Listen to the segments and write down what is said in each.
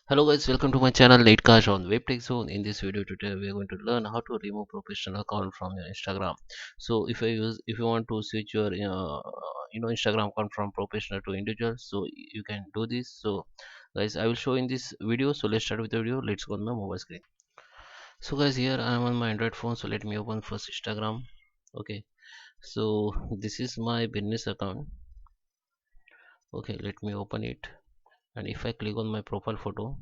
Hello guys, welcome to my channel Latecast on Web Tech Zone. In this video today we are going to learn how to remove professional account from your Instagram. So if you want to switch your Instagram account from professional to individual, so you can do this. So guys, I will show in this video. So let's start with the video. Let's go on my mobile screen. So guys, here I am on my Android phone. So let me open first Instagram. Okay, so this is my business account. Okay, let me open it. And if I click on my profile photo,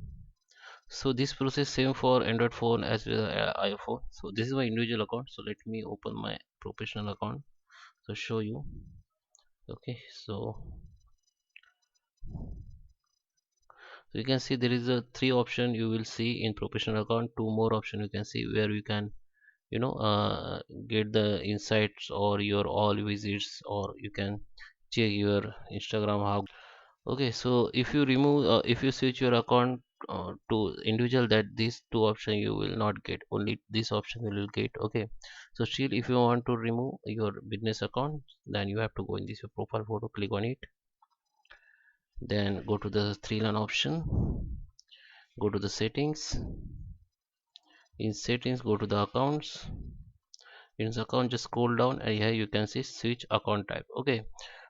so this process same for Android phone as well as iPhone. So this is my individual account, so let me open my professional account so show you. Okay, so you can see there is a three option you will see in professional account, two more option you can see where you can you know uh, get the insights or your all visits, or you can check your Instagram how. Okay, so if you remove, if you switch your account to individual, that these two options you will not get. Only this option you will get. Okay, so still, if you want to remove your business account, then you have to go in this your profile photo, click on it, then go to the three line option, go to the settings. In settings, go to the accounts. In the account, just scroll down, and here you can see switch account type. Okay,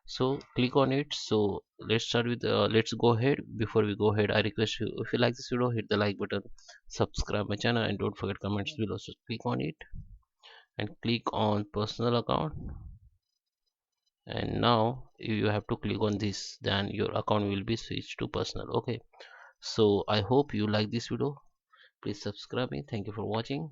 so click on it. So let's start with let's go ahead. Before we go ahead, I request you, if you like this video, hit the like button, subscribe my channel, and don't forget comments below. So click on it and click on personal account, and now you have to click on this, then your account will be switched to personal. Okay, so I hope you like this video. Please subscribe me. Thank you for watching.